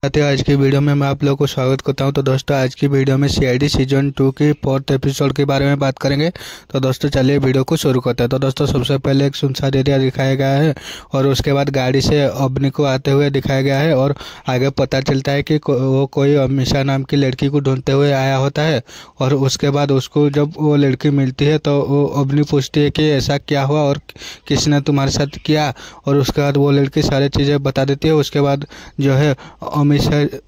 साथ ही आज की वीडियो में मैं आप लोगों को स्वागत करता हूं। तो दोस्तों आज की वीडियो में सीआईडी सीजन 2 की 4th एपिसोड के बारे में बात करेंगे। तो दोस्तों चलिए वीडियो को शुरू करते हैं। तो दोस्तों सबसे पहले एक सुनसान एरिया दिखाया गया है और उसके बाद गाड़ी से अवनी को आते हुए दिखाया गया है और आगे पता चलता है कि वो कोई अमीषा नाम की लड़की को ढूंढते हुए आया होता है। और उसके बाद उसको जब वो लड़की मिलती है तो वो अवनी पूछती है कि ऐसा क्या हुआ और किसने तुम्हारे साथ किया, और उसके बाद वो लड़की सारी चीज़ें बता देती है। उसके बाद जो है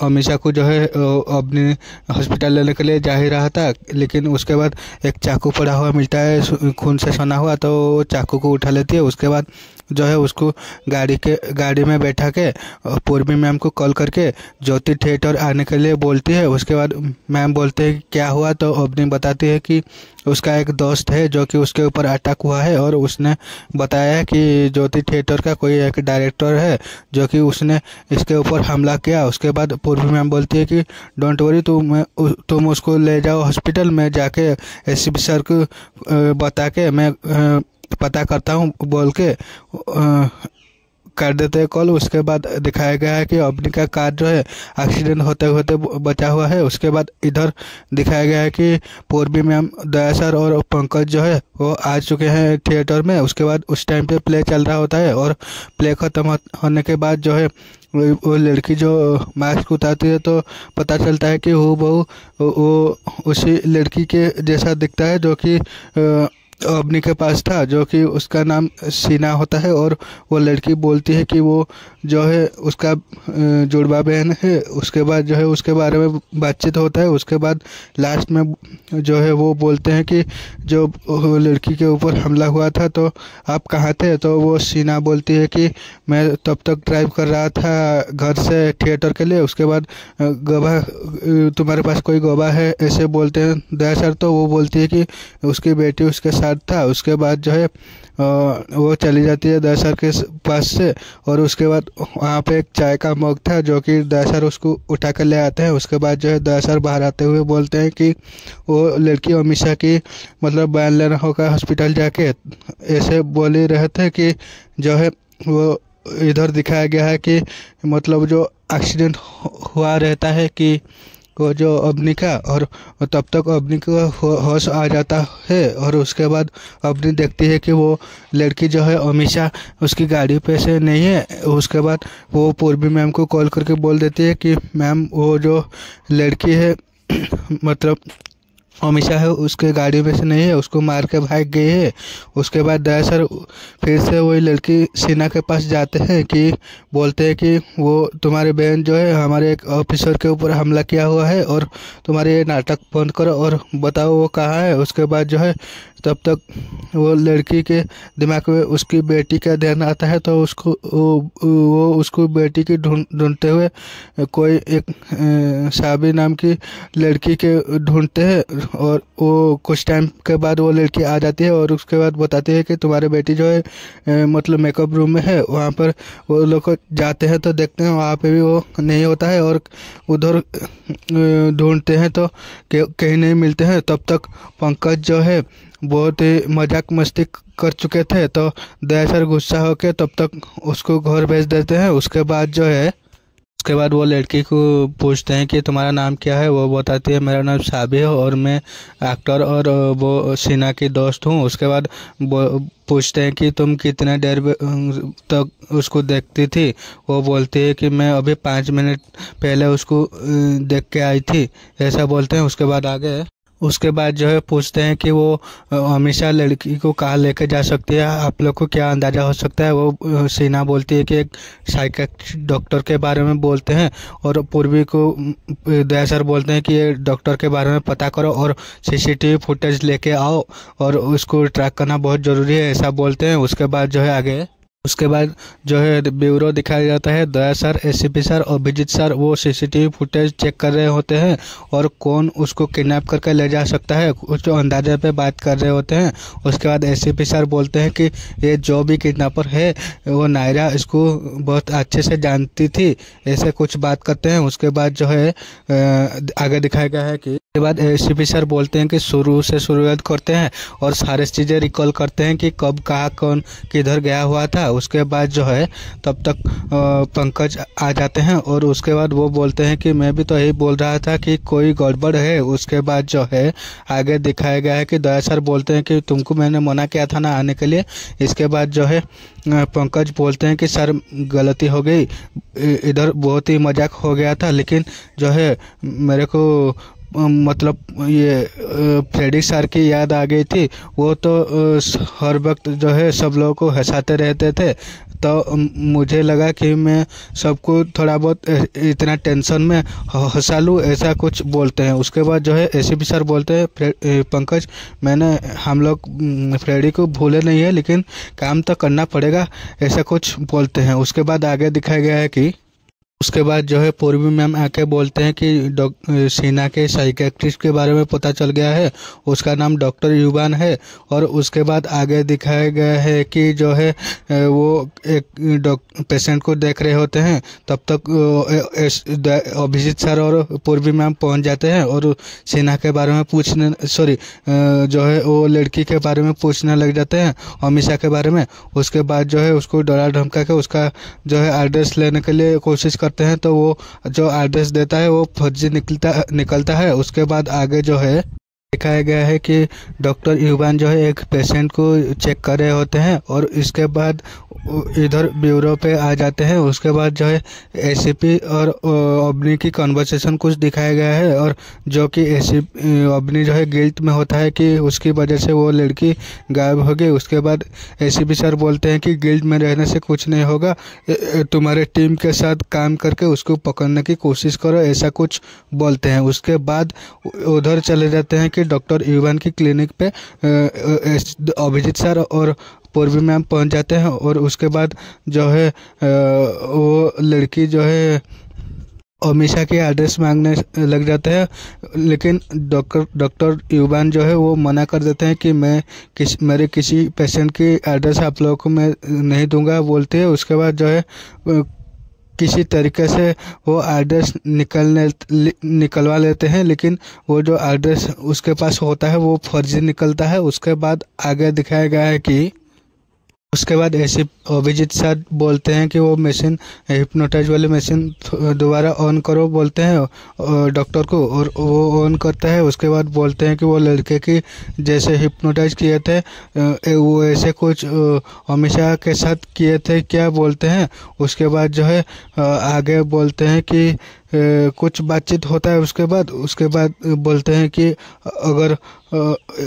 अमीषा को जो है अपने हॉस्पिटल लेने के लिए जा ही रहा था, लेकिन उसके बाद एक चाकू पड़ा हुआ मिलता है खून से सना हुआ, तो वो चाकू को उठा लेती है। उसके बाद जो है उसको गाड़ी में बैठा के पूर्वी मैम को कॉल करके ज्योति थिएटर आने के लिए बोलती है। उसके बाद मैम बोलते हैं क्या हुआ, तो अवनी बताती है कि उसका एक दोस्त है जो कि उसके ऊपर अटैक हुआ है और उसने बताया है कि ज्योति थिएटर का कोई एक डायरेक्टर है जो कि उसने इसके ऊपर हमला किया। उसके बाद पूर्वी मैम बोलती है कि डोंट वरी, तुम उसको ले जाओ हॉस्पिटल में, जाके एसपी सर को बता के मैं पता करता हूँ बोल के कर देते हैं कॉल। उसके बाद दिखाया गया है कि अवनी का कार जो है एक्सीडेंट होते होते बचा हुआ है। उसके बाद इधर दिखाया गया है कि पूर्वी मैम, दया सर और पंकज जो है वो आ चुके हैं थिएटर में। उसके बाद उस टाइम पे प्ले चल रहा होता है और प्ले खत्म होने के बाद जो है वो लड़की जो मास्क उतारती है तो पता चलता है कि वो उसी लड़की के जैसा दिखता है जो कि अवनी के पास था, जो कि उसका नाम सीना होता है। और वो लड़की बोलती है कि वो जो है उसका जुड़वा बहन है। उसके बाद जो है उसके बारे में बातचीत होता है। उसके बाद लास्ट में जो है वो बोलते हैं कि जो लड़की के ऊपर हमला हुआ था तो आप कहाँ थे, तो वो सीना बोलती है कि मैं तब तक ड्राइव कर रहा था घर से थिएटर के लिए। उसके बाद गवाह, तुम्हारे पास कोई गवाह है, ऐसे बोलते हैं दया सर, तो वो बोलती है कि उसकी बेटी उसके साथ था। उसके बाद जो है वो चली जाती है दया सर के पास से और उसके बाद वहाँ पे एक चाय का मग था जो कि दया सर उसको उठा कर ले आते हैं। उसके बाद जो है दया सर बाहर आते हुए बोलते हैं कि वो लड़की अमीषा की मतलब बयान लेना होगा हॉस्पिटल जाके, ऐसे बोल ही रहे थे कि जो है वो इधर दिखाया गया है कि मतलब जो एक्सीडेंट हुआ रहता है कि वो जो अवनी का, और तब तक अवनी को होश आ जाता है। और उसके बाद अवनी देखती है कि वो लड़की जो है अमीषा उसकी गाड़ी पे से नहीं है। उसके बाद वो पूर्वी मैम को कॉल करके बोल देती है कि मैम वो जो लड़की है मतलब अमीषा है उसके गाड़ी में से नहीं है, उसको मार के भाग गई है। उसके बाद दया सर फिर से वही लड़की सीना के पास जाते हैं कि बोलते हैं कि वो तुम्हारी बहन जो है हमारे एक ऑफिसर के ऊपर हमला किया हुआ है और तुम्हारे ये नाटक बंद करो और बताओ वो कहाँ है। उसके बाद जो है तब तक वो लड़की के दिमाग में उसकी बेटी का ध्यान आता है, तो वो उसको बेटी की ढूंढते हुए कोई एक साबी नाम की लड़की के ढूंढते हैं। और वो कुछ टाइम के बाद वो लड़की आ जाती है और उसके बाद बताती है कि तुम्हारी बेटी जो है मतलब मेकअप रूम में है। वहाँ पर वो लोग जाते हैं तो देखते हैं वहाँ पे भी वो नहीं होता है और उधर ढूंढते हैं तो कहीं नहीं मिलते हैं। तब तक पंकज जो है बहुत ही मजाक मस्ती कर चुके थे, तो दया सर गुस्सा होकर तब तक उसको घर भेज देते हैं। उसके बाद वो लड़की को पूछते हैं कि तुम्हारा नाम क्या है। वो बताती है मेरा नाम साबी है और मैं एक्टर और वो सीना की दोस्त हूँ। उसके बाद पूछते हैं कि तुम कितने देर तक उसको देखती थी। वो बोलती है कि मैं अभी 5 मिनट पहले उसको देख के आई थी, ऐसा बोलते हैं। उसके बाद जो है पूछते हैं कि वो हमेशा लड़की को कहाँ लेके जा सकती है, आप लोग को क्या अंदाज़ा हो सकता है। वो सीना बोलती है कि एक साइकियाट्रिस्ट डॉक्टर के बारे में बोलते हैं और पूर्वी को दया सर बोलते हैं कि ये डॉक्टर के बारे में पता करो और सीसीटीवी फुटेज लेके आओ और उसको ट्रैक करना बहुत ज़रूरी है, ऐसा बोलते हैं। उसके बाद जो है ब्यूरो दिखाया जाता है। दया सर, एसीपी सर और अभिजीत सर वो सीसीटीवी फुटेज चेक कर रहे होते हैं और कौन उसको किडनैप करके ले जा सकता है कुछ अंदाजे पे बात कर रहे होते हैं। उसके बाद एसीपी सर बोलते हैं कि ये जो भी किडनैपर है वो नायरा इसको बहुत अच्छे से जानती थी, ऐसे कुछ बात करते हैं। उसके बाद जो है आगे दिखाया गया है कि के बाद एसीपी सर बोलते हैं कि शुरू से शुरुआत करते हैं और सारे चीज़ें रिकॉल करते हैं कि कब कहाँ कौन किधर गया हुआ था। उसके बाद जो है तब तक पंकज आ जाते हैं और उसके बाद वो बोलते हैं कि मैं भी तो यही बोल रहा था कि कोई गड़बड़ है। उसके बाद जो है आगे दिखाया गया है कि दया सर बोलते हैं कि तुमको मैंने मना किया था ना आने के लिए। इसके बाद जो है पंकज बोलते हैं कि सर गलती हो गई, इधर बहुत ही मजाक हो गया था, लेकिन जो है मेरे को मतलब ये फ्रेडी सर की याद आ गई थी। वो तो हर वक्त जो है सब लोगों को हंसाते रहते थे, तो मुझे लगा कि मैं सबको थोड़ा बहुत इतना टेंशन में हंसा लूँ, ऐसा कुछ बोलते हैं। उसके बाद जो है एसीपी सर बोलते हैं पंकज मैंने हम लोग फ्रेडी को भूले नहीं है, लेकिन काम तो करना पड़ेगा, ऐसा कुछ बोलते हैं। उसके बाद आगे दिखाया गया है कि उसके बाद जो है पूर्वी मैम आके बोलते हैं कि सिन्हा के साइकेट्रिस्ट के बारे में पता चल गया है, उसका नाम डॉक्टर युवान है। और उसके बाद आगे दिखाया गया है कि जो है वो एक पेशेंट को देख रहे होते हैं, तब तक अभिजीत सर और पूर्वी मैम पहुंच जाते हैं और सिन्हा के बारे में पूछने जो है वो लड़की के बारे में पूछने लग जाते हैं, अमीषा के बारे में। उसके बाद जो है उसको डरा धमका के उसका जो है एड्रेस लेने के लिए कोशिश करते हैं, तो वो जो एड्रेस देता है वो फर्जी निकलता है। उसके बाद आगे जो है दिखाया गया है कि डॉक्टर युवान जो है एक पेशेंट को चेक कर रहे होते हैं और इसके बाद इधर ब्यूरो पे आ जाते हैं। उसके बाद जो है एसीपी और अबनी की कन्वर्सेशन कुछ दिखाया गया है, और जो कि अबनी जो है गिल्ट में होता है कि उसकी वजह से वो लड़की गायब हो गई। उसके बाद एसीपी सर बोलते हैं कि गिल्ट में रहने से कुछ नहीं होगा, तुम्हारे टीम के साथ काम करके उसको पकड़ने की कोशिश करो, ऐसा कुछ बोलते हैं। उसके बाद उधर चले जाते हैं कि डॉक्टर युवान की क्लिनिक पे अभिजीत सर और पूर्वी मैम पहुंच जाते हैं। और उसके बाद जो है वो लड़की जो है अमीषा के एड्रेस मांगने लग जाते हैं, लेकिन डॉक्टर युवान जो है वो मना कर देते हैं कि मेरे किसी पेशेंट की एड्रेस आप लोगों को मैं नहीं दूंगा बोलते हैं। उसके बाद जो है किसी तरीके से वो एड्रेस निकलवा लेते हैं, लेकिन वो जो एड्रेस उसके पास होता है वो फर्जी निकलता है। उसके बाद आगे दिखाया गया है कि उसके बाद ऐसे अभिजीत सर बोलते हैं कि वो मशीन हिप्नोटाइज वाली मशीन दोबारा ऑन करो बोलते हैं डॉक्टर को, और वो ऑन करता है। उसके बाद बोलते हैं कि वो लड़के की जैसे हिप्नोटाइज किए थे वो ऐसे कुछ अमीषा के साथ किए थे क्या बोलते हैं। उसके बाद जो है आगे बोलते हैं कि कुछ बातचीत होता है। उसके बाद बोलते हैं कि अगर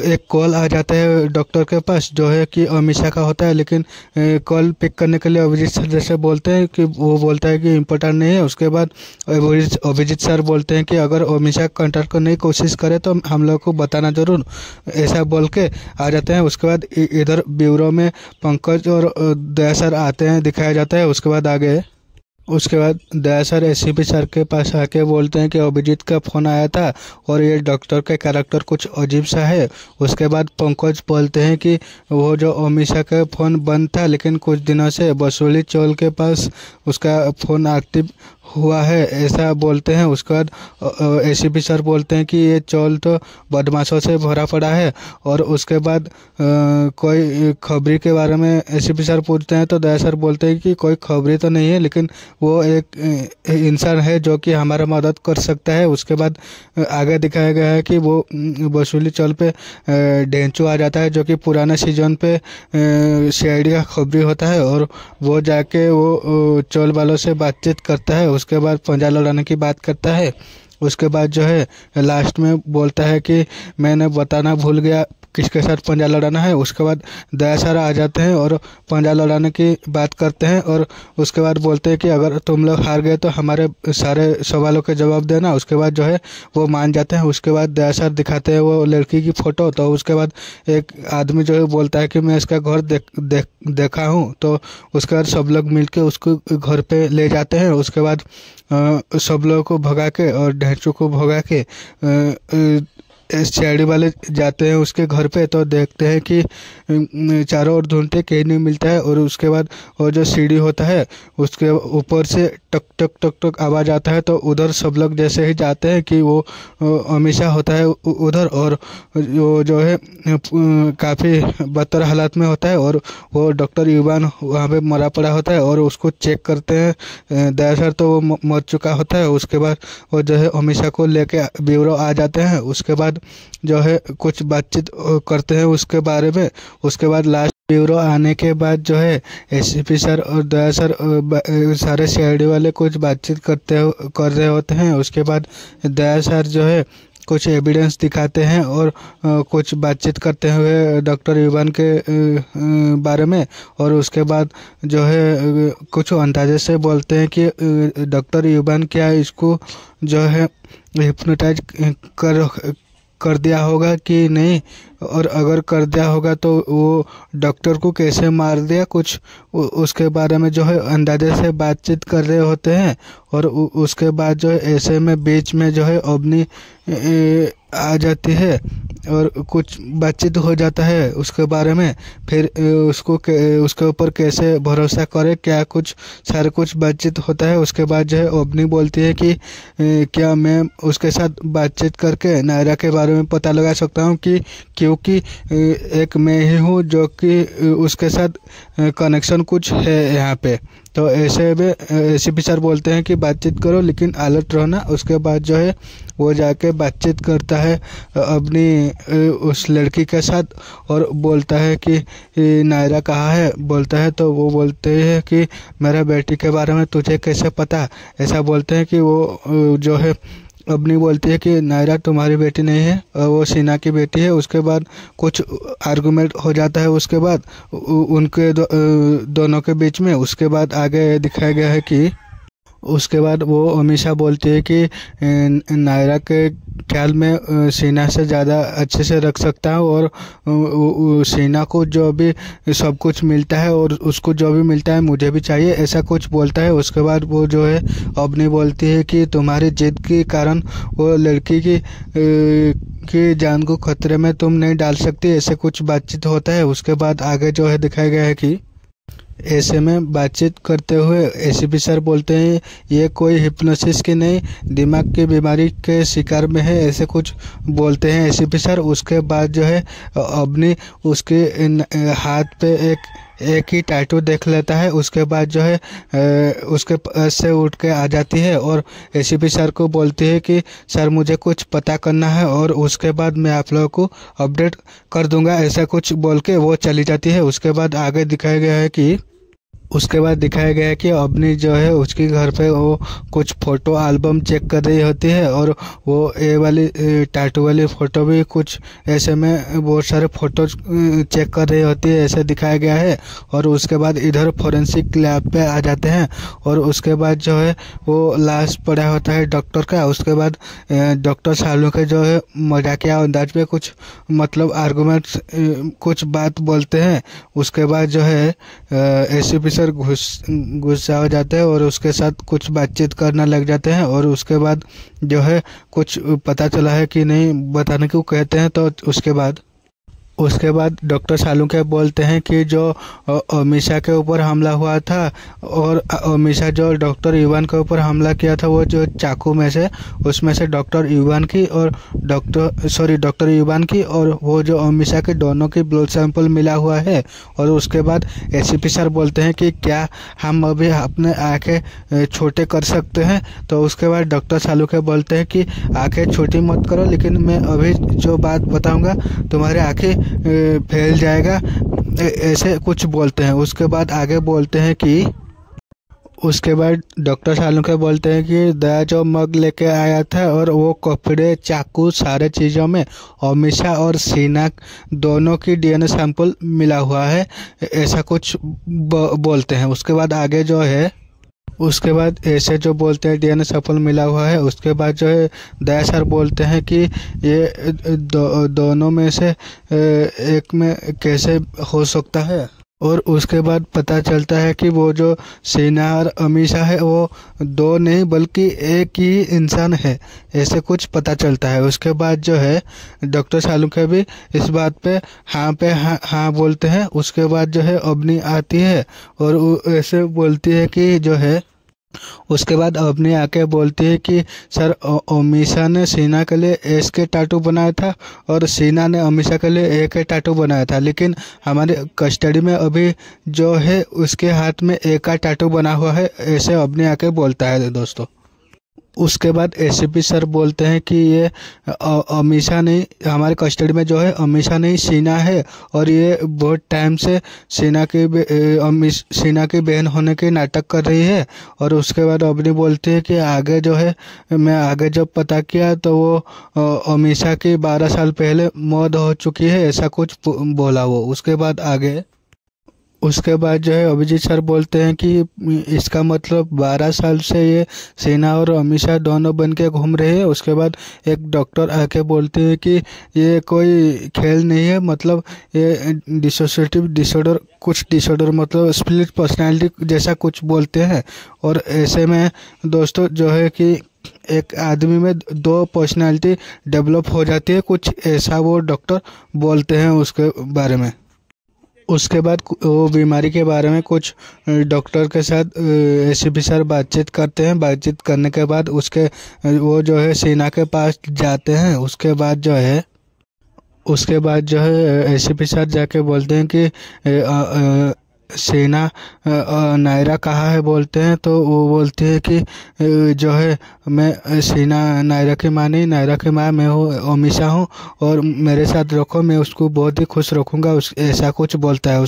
एक कॉल आ जाता है डॉक्टर के पास जो है कि अमीषा का होता है, लेकिन कॉल पिक करने के लिए अभिजीत सर जैसे बोलते हैं कि वो बोलता है कि इम्पोर्टेंट नहीं है। उसके बाद अभिजीत सर बोलते हैं कि अगर अमीषा कांटेक्ट करने की कोशिश करे तो हम लोग को बताना जरूर, ऐसा बोल के आ जाते हैं। उसके बाद इधर ब्यूरो में पंकज और दया सर आते हैं, दिखाया जाता है। उसके बाद दया सर एसीपी सर के पास आके बोलते हैं कि अभिजीत का फ़ोन आया था और ये डॉक्टर का कैरेक्टर कुछ अजीब सा है। उसके बाद पंकज बोलते हैं कि वो जो अमीषा का फ़ोन बंद था, लेकिन कुछ दिनों से बसोली चौल के पास उसका फ़ोन एक्टिव हुआ है, ऐसा बोलते हैं। उसके बाद एसीपी सर बोलते हैं कि ये चौल तो बदमाशों से भरा पड़ा है। और उसके बाद कोई खबरी के बारे में एसीपी सर पूछते हैं, तो दया सर बोलते हैं कि कोई खबरी तो नहीं है, लेकिन वो एक इंसान है जो कि हमारा मदद कर सकता है। उसके बाद आगे दिखाया गया है कि वो बसोली चौल पे डेंचू आ जाता है, जो कि पुराने सीजन पे सीआईडी का खबरी होता है, और वो जाके वो चौल वालों से बातचीत करता है। उसके बाद पंजा लड़ाने की बात करता है। उसके बाद जो है लास्ट में बोलता है कि मैंने बताना भूल गया किसके साथ पंजा लड़ाना है। उसके बाद दया सर आ जाते हैं और पंजा लड़ाने की बात करते हैं, और उसके बाद बोलते हैं कि अगर तुम लोग हार गए तो हमारे सारे सवालों के जवाब देना। उसके बाद जो है वो मान जाते हैं। उसके बाद दया सर दिखाते हैं वो लड़की की फ़ोटो, तो उसके बाद एक आदमी जो है बोलता है कि मैं इसका घर देखा हूँ। तो उसके बाद सब लोग मिलके उसको घर पे ले जाते हैं। उसके बाद सब लोगों को भगा के और ढेंचू को भगा के सीआईडी वाले जाते हैं उसके घर पे, तो देखते हैं कि चारों ओर ढूंढते कहीं नहीं मिलता है। और उसके बाद वो जो सीढ़ी होता है उसके ऊपर से टक टक टक टक आवाज़ आता है, तो उधर सब लोग जैसे ही जाते हैं कि वो हमेशा होता है उधर, और वो जो है काफ़ी बदतर हालत में होता है, और वो डॉक्टर युवान वहाँ पे मरा पड़ा होता है और उसको चेक करते हैं। दरअसल तो वो मर चुका होता है। उसके बाद वो जो है हमेशा को लेके ब्यूरो आ जाते हैं। उसके बाद जो है कुछ बातचीत करते हैं उसके बारे में। उसके बाद लास्ट ब्यूरो आने के बाद जो है एसीपी सर और दया सर सारे सीआईडी वाले कुछ बातचीत कर रहे होते हैं। उसके बाद दया सर जो है कुछ एविडेंस दिखाते हैं और कुछ बातचीत करते हुए डॉक्टर युवान के बारे में। और उसके बाद जो है कुछ अंदाजे से बोलते हैं कि डॉक्टर युवान क्या इसको जो है हिप्नोटाइज कर दिया होगा कि नहीं, और अगर कर दिया होगा तो वो डॉक्टर को कैसे मार दिया, कुछ उसके बारे में जो है अंदाजे से बातचीत कर रहे होते हैं। और उसके बाद जो है ऐसे में बीच में जो है अवनी आ जाती है और कुछ बातचीत हो जाता है उसके बारे में। फिर उसके ऊपर कैसे भरोसा करे, क्या कुछ सारे कुछ बातचीत होता है। उसके बाद जो है अवनी बोलती है कि क्या मैं उसके साथ बातचीत करके नायरा के बारे में पता लगा सकता हूँ कि क्योंकि एक मैं ही हूँ जो कि उसके साथ कनेक्शन कुछ है यहाँ पे। तो ऐसे में एसीपी सर बोलते हैं कि बातचीत करो लेकिन अलर्ट रहना। उसके बाद जो है वो जाके बातचीत करता है अपनी उस लड़की के साथ और बोलता है कि नायरा कहाँ है। बोलता है तो वो बोलते हैं कि मेरा बेटी के बारे में तुझे कैसे पता, ऐसा बोलते हैं कि वो जो है अवनी बोलती है कि नायरा तुम्हारी बेटी नहीं है, वो सीना की बेटी है। उसके बाद कुछ आर्गुमेंट हो जाता है उसके बाद उनके दोनों के बीच में। उसके बाद आगे दिखाया गया है कि उसके बाद वो हमेशा बोलती है कि नायरा के ख्याल में सीना से ज़्यादा अच्छे से रख सकता हूँ और सीना को जो भी सब कुछ मिलता है और उसको जो भी मिलता है मुझे भी चाहिए, ऐसा कुछ बोलता है। उसके बाद वो जो है अवनी बोलती है कि तुम्हारी जिद के कारण वो लड़की की जान को खतरे में तुम नहीं डाल सकती, ऐसे कुछ बातचीत होता है। उसके बाद आगे जो है दिखाया गया है कि ऐसे में बातचीत करते हुए एसीपी सर बोलते हैं ये कोई हिप्नोसिस की नहीं, दिमाग की बीमारी के शिकार में है, ऐसे कुछ बोलते हैं एसीपी सर। उसके बाद जो है अवनी उसके हाथ पे एक ही टैटू देख लेता है। उसके बाद जो है उसके पास से उठ के आ जाती है और एसीपी सर को बोलती है कि सर मुझे कुछ पता करना है और उसके बाद मैं आप लोगों को अपडेट कर दूंगा, ऐसा कुछ बोल के वो चली जाती है। उसके बाद आगे दिखाया गया है कि अवनी जो है उसके घर पे वो कुछ फ़ोटो एल्बम चेक कर रही होती है और वो ये वाली टैटू वाली फ़ोटो भी कुछ ऐसे में बहुत सारे फ़ोटो चेक कर रही होती है, ऐसे दिखाया गया है। और उसके बाद इधर फोरेंसिक लैब पे आ जाते हैं और उसके बाद जो है वो लाश पड़ा होता है डॉक्टर का। उसके बाद डॉक्टर सालू के जो है मजाकिया अंदाज में कुछ मतलब आर्गूमेंट्स कुछ बात बोलते हैं। उसके बाद जो है एसीपी सर गुस्सा हो जाते हैं और उसके साथ कुछ बातचीत करना लग जाते हैं। और उसके बाद जो है कुछ पता चला है कि नहीं बताने को कहते हैं। तो उसके बाद डॉक्टर सालुंखे बोलते हैं कि जो अमीषा के ऊपर हमला हुआ था और अमीषा जो डॉक्टर युवान के ऊपर हमला किया था वो जो चाकू में से उसमें से डॉक्टर युवान की और वो जो अमीषा के दोनों की ब्लड सैंपल मिला हुआ है। और उसके बाद एसीपी सर बोलते हैं कि क्या हम अभी अपने आंखें छोटे कर सकते हैं। तो उसके बाद डॉक्टर सालुंखे बोलते हैं कि आंखें छोटी मत करो, लेकिन मैं अभी जो बात बताऊंगा तुम्हारी आंखें फैल जाएगा, ऐसे कुछ बोलते हैं। उसके बाद आगे बोलते हैं कि उसके बाद डॉक्टर सालुंखे बोलते हैं कि दया जो मग लेके आया था और वो कपड़े चाकू सारे चीज़ों में अमीषा और सीना दोनों की डीएनए सैंपल मिला हुआ है, ऐसा कुछ बोलते हैं। उसके बाद आगे जो है उसके बाद ऐसे जो बोलते हैं डीएनए सैंपल मिला हुआ है। उसके बाद जो है दया सर बोलते हैं कि ये दोनों में से एक में कैसे हो सकता है। और उसके बाद पता चलता है कि वो जो सीना और अमीषा है वो दो नहीं बल्कि एक ही इंसान है, ऐसे कुछ पता चलता है। उसके बाद जो है डॉक्टर सालुंखे भी इस बात पे हाँ बोलते हैं। उसके बाद जो है अवनी आती है और वो ऐसे बोलती है कि जो है उसके बाद अवनी आके बोलती है कि सर अमीषा ने सीना के लिए एस के टाटू बनाया था और सीना ने अमीषा के लिए ए के टाटू बनाया था, लेकिन हमारे कस्टडी में अभी जो है उसके हाथ में ए का टाटू बना हुआ है, ऐसे अवनी आके बोलता है दोस्तों। उसके बाद एसीपी सर बोलते हैं कि ये अमीषा नहीं, हमारे कस्टडी में जो है अमीषा नहीं सीना है और ये बहुत टाइम से सीना की बहन होने की नाटक कर रही है। और उसके बाद अवनी बोलती है कि आगे जो है मैं आगे जब पता किया तो वो अमीषा की 12 साल पहले मौत हो चुकी है, ऐसा कुछ बोला वो। उसके बाद जो है अभिजीत सर बोलते हैं कि इसका मतलब 12 साल से ये सीना और अमीषा दोनों बन के घूम रहे हैं। उसके बाद एक डॉक्टर आके बोलते हैं कि ये कोई खेल नहीं है, मतलब ये डिसोसिएटिव डिसऑर्डर, कुछ डिसऑर्डर मतलब स्प्लिट पर्सनालिटी जैसा कुछ बोलते हैं। और ऐसे में दोस्तों जो है कि एक आदमी में दो पर्सनालिटी डेवलप हो जाती है, कुछ ऐसा वो डॉक्टर बोलते हैं उसके बारे में। उसके बाद वो बीमारी के बारे में कुछ डॉक्टर के साथ एसीपी सर बातचीत करते हैं। बातचीत करने के बाद वो जो है सीना के पास जाते हैं। उसके बाद जो है एसीपी सर जाके बोलते हैं कि सीना नायरा कहाँ है बोलते हैं, तो वो बोलती है कि जो है मैं सीना नायरा की माँ नहीं, नायरा की माँ मैं हूँ, अमीषा हूँ और मेरे साथ रखो, मैं उसको बहुत ही खुश रखूँगा, ऐसा कुछ बोलता है।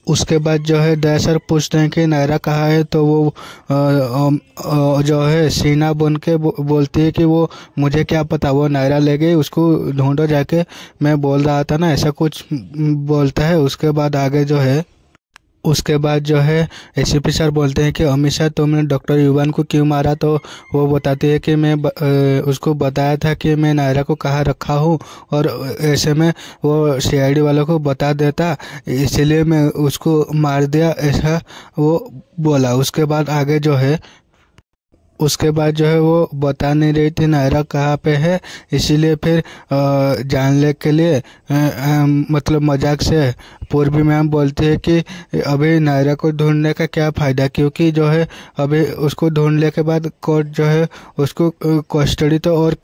उसके बाद जो है दया सर पूछते हैं कि नायरा कहाँ है, तो वो जो है सीना बन के बोलती है कि वो मुझे क्या पता, वो नायरा ले गई, उसको ढूंढो जाके, मैं बोल रहा था ना, ऐसा कुछ बोलता है। उसके बाद जो है एसीपी सर बोलते हैं कि अमीषा तुमने डॉक्टर युवान को क्यों मारा, तो वो बताती है कि मैं उसको बताया था कि मैं नायरा को कहाँ रखा हूँ और ऐसे में वो सीआईडी वालों को बता देता, इसलिए मैं उसको मार दिया, ऐसा वो बोला। उसके बाद जो है वो बता नहीं रही थी नायरा कहाँ पे है, इसीलिए फिर जानने के लिए मतलब मजाक से पूर्वी मैम बोलती है कि अभी नायरा को ढूंढने का क्या फ़ायदा, क्योंकि जो है अभी उसको ढूंढने के बाद कोर्ट जो है उसको कस्टडी तो और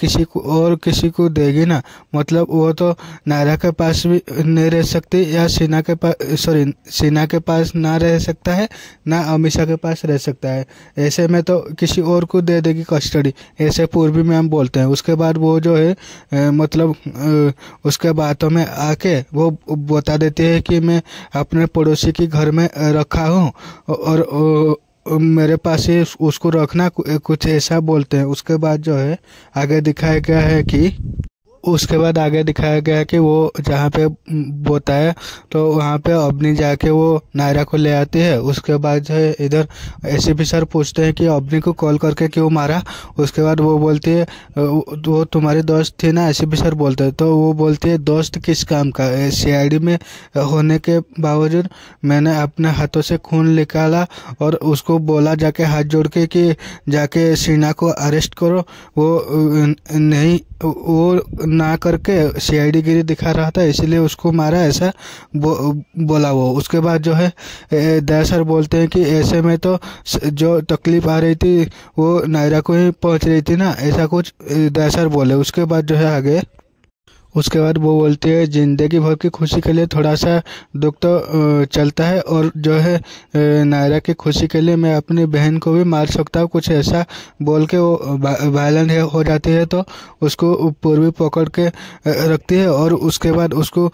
किसी को देगी ना, मतलब वो तो नायरा के पास भी नहीं रह सकती या सीना के पास ना रह सकता है ना अमीषा के पास रह सकता है, ऐसे में तो किसी और को दे देगी कस्टडी, ऐसे पूर्वी मैम बोलते हैं। उसके बाद वो जो है उसके बातों में आके वो बता देती है कि मैं अपने पड़ोसी के घर में रखा हूँ और मेरे पास ही उसको रखना, कुछ ऐसा बोलते हैं। उसके बाद जो है आगे दिखाया गया है कि वो जहाँ पे बोता है तो वहाँ पे अवनी जाके वो नायरा को ले आती है। उसके बाद जो है इधर एसीपी सर पूछते हैं कि अवनी को कॉल करके क्यों मारा। उसके बाद वो बोलती है वो तुम्हारी दोस्त थी ना, एसीपी सर बोलते हैं, तो वो बोलती है दोस्त किस काम का, सीआईडी में होने के बावजूद मैंने अपने हाथों से खून निकाला और उसको बोला जाके हाथ जोड़ के कि जाके सीना को अरेस्ट करो, वो ना करके सीआईडी गिरी दिखा रहा था, इसलिए उसको मारा, ऐसा बोला वो। उसके बाद जो है दया सर बोलते हैं कि ऐसे में तो जो तकलीफ आ रही थी वो नायरा को ही पहुंच रही थी ना, ऐसा कुछ दया सर बोले। उसके बाद वो बोलती है जिंदगी भर की खुशी के लिए थोड़ा सा दुख तो चलता है और जो है नायरा की खुशी के लिए मैं अपनी बहन को भी मार सकता हूँ, कुछ ऐसा बोल के वो वायलेंट हो जाती है। तो उसको पूर्वी पकड़ के रखती है और उसके बाद उसको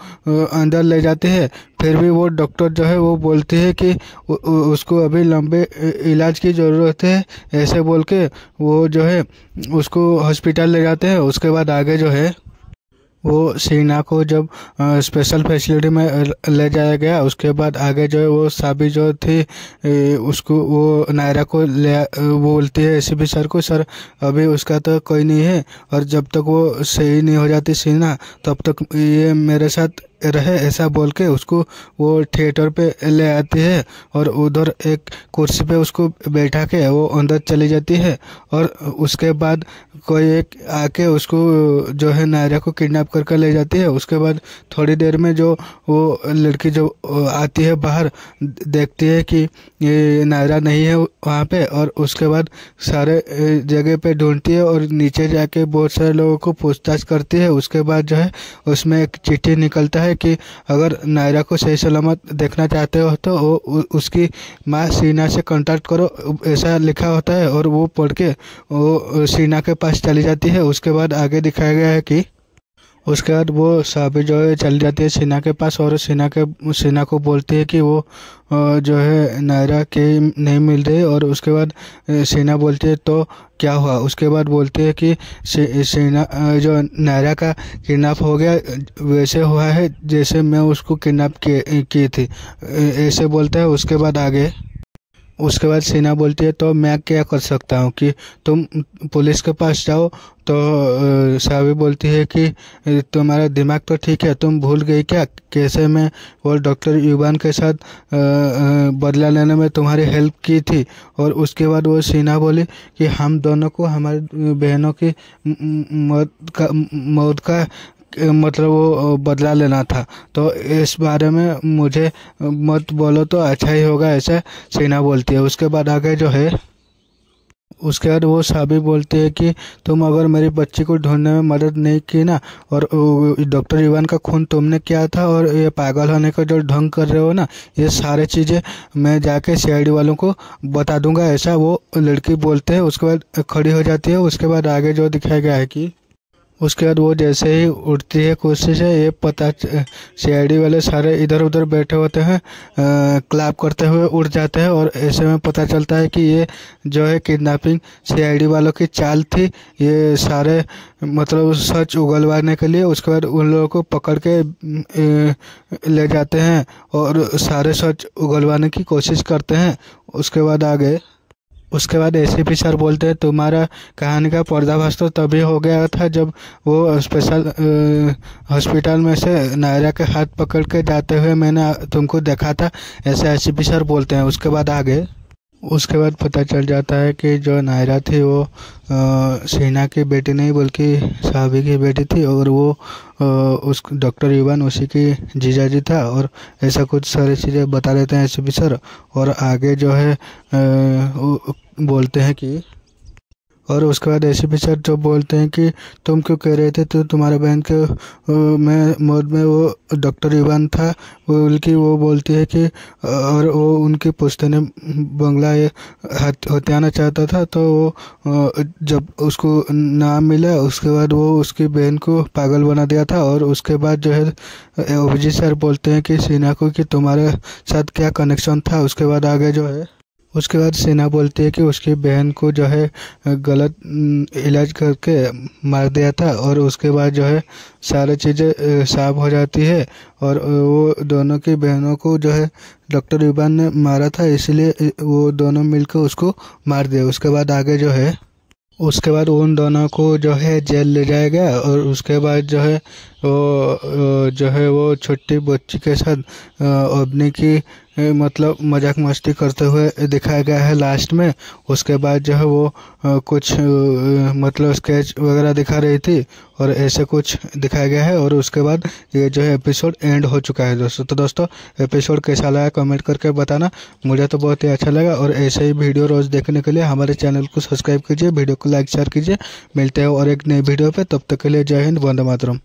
अंदर ले जाती है। फिर भी वो डॉक्टर जो है वो बोलती है कि उसको अभी लंबे इलाज की ज़रूरत है, ऐसे बोल के वो जो है उसको हॉस्पिटल ले जाते हैं। उसके बाद आगे जो है वो सीना को जब स्पेशल फैसिलिटी में ले जाया गया, उसके बाद आगे जो है वो साबी जो थी उसको वो नायरा को बोलती है एसीपी सर को, सर अभी उसका तो कोई नहीं है और जब तक वो सही नहीं हो जाती सीना तब तक ये मेरे साथ रहे ऐसा बोल के उसको वो थिएटर पे ले आती है और उधर एक कुर्सी पे उसको बैठा के वो अंदर चली जाती है। और उसके बाद कोई एक आके उसको जो है नायरा को किडनैप करके ले जाती है। उसके बाद थोड़ी देर में जो वो लड़की जो आती है बाहर, देखती है कि ये नायरा नहीं है वहाँ पे, और उसके बाद सारे जगह पे ढूंढती है और नीचे जाके बहुत सारे लोगों को पूछताछ करती है। उसके बाद जो है उसमें एक चिट्ठी निकलता है कि अगर नायरा को सही सलामत देखना चाहते हो तो उसकी माँ सीना से कांटेक्ट करो, ऐसा लिखा होता है। और वो पढ़ के वो सीना के पास चली जाती है। उसके बाद आगे दिखाया गया है कि उसके बाद वो साबी जो है चली जाती है सीना के पास और सीना को बोलती है कि वो जो है नायरा के नहीं मिल रही। और उसके बाद सीना बोलती है तो क्या हुआ। उसके बाद बोलती है कि सीना जो नायरा का किडनैप हो गया वैसे हुआ है जैसे मैं उसको किडनैप की थी, ऐसे बोलता है। उसके बाद सीना बोलती है तो मैं क्या कर सकता हूँ कि तुम पुलिस के पास जाओ। तो सावी बोलती है कि तुम्हारा दिमाग तो ठीक है, तुम भूल गई क्या कैसे मैं और डॉक्टर युवान के साथ बदला लेने में तुम्हारी हेल्प की थी। और उसके बाद वो सीना बोली कि हम दोनों को हमारी बहनों की मौत का मतलब वो बदला लेना था, तो इस बारे में मुझे मत बोलो तो अच्छा ही होगा, ऐसा सीना बोलती है। उसके बाद आगे जो है उसके बाद वो साबी बोलती है कि तुम अगर मेरी बच्ची को ढूंढने में मदद नहीं की ना, और डॉक्टर इवान का खून तुमने किया था, और ये पागल होने का जो ढंग कर रहे हो ना, ये सारे चीज़ें मैं जाके सीआईडी वालों को बता दूंगा, ऐसा वो लड़की बोलते हैं। उसके बाद खड़ी हो जाती है। उसके बाद आगे जो दिखाया गया है कि उसके बाद वो जैसे ही उठती है कुर्सी से, ये पता सीआईडी वाले सारे इधर उधर बैठे होते हैं, क्लैप करते हुए उठ जाते हैं। और ऐसे में पता चलता है कि ये जो है किडनैपिंग सीआईडी वालों की चाल थी, ये सारे मतलब सच उगलवाने के लिए। उसके बाद उन लोगों को पकड़ के ले जाते हैं और सारे सच उगलवाने की कोशिश करते हैं। उसके बाद एसीपी सर बोलते हैं तुम्हारा कहानी का पर्दाफाश तो तभी हो गया था जब वो स्पेशल हॉस्पिटल में से नायरा के हाथ पकड़ के जाते हुए मैंने तुमको देखा था, ऐसे एसीपी सर बोलते हैं। उसके बाद पता चल जाता है कि जो नायरा थी वो सीना की बेटी नहीं बल्कि साबी की बेटी थी, और वो उस डॉक्टर युवान उसी की जीजाजी था। और ऐसा कुछ सारी चीज़ें बता देते हैं एसीपी सर। और आगे जो है बोलते हैं कि और उसके बाद एसीपी सर जो बोलते हैं कि तुम क्यों कह रहे थे तो तुम्हारे बहन के में मौत में वो डॉक्टर इवान था, वो बोलती है कि और वो उनकी पुश्तैनी बंगला हथियाना चाहता था, तो वो जब उसको नाम मिला उसके बाद वो उसकी बहन को पागल बना दिया था। और उसके बाद जो है ओबीजी सर बोलते हैं कि सीना को कि तुम्हारे साथ क्या कनेक्शन था। उसके बाद सीना बोलती है कि उसकी बहन को जो है गलत इलाज करके मार दिया था। और उसके बाद जो है सारी चीज़ें साफ हो जाती है और वो दोनों की बहनों को जो है डॉक्टर युवान ने मारा था, इसलिए वो दोनों मिलकर उसको मार दिया। उसके बाद उन दोनों को जो है जेल ले जाया गया। और उसके बाद जो है वो छोटी बच्ची के साथ अभिनय की मतलब मजाक मस्ती करते हुए दिखाया गया है लास्ट में। उसके बाद जो है वो कुछ मतलब स्केच वगैरह दिखा रही थी और ऐसे कुछ दिखाया गया है। और उसके बाद ये जो है एपिसोड एंड हो चुका है दोस्तों। तो दोस्तों एपिसोड कैसा लगा कमेंट करके बताना, मुझे तो बहुत ही अच्छा लगा। और ऐसे ही वीडियो रोज़ देखने के लिए हमारे चैनल को सब्सक्राइब कीजिए, वीडियो को लाइक शेयर कीजिए। मिलते हैं और एक नई वीडियो पे, तब तक के लिए जय हिंद, वंदे मातरम।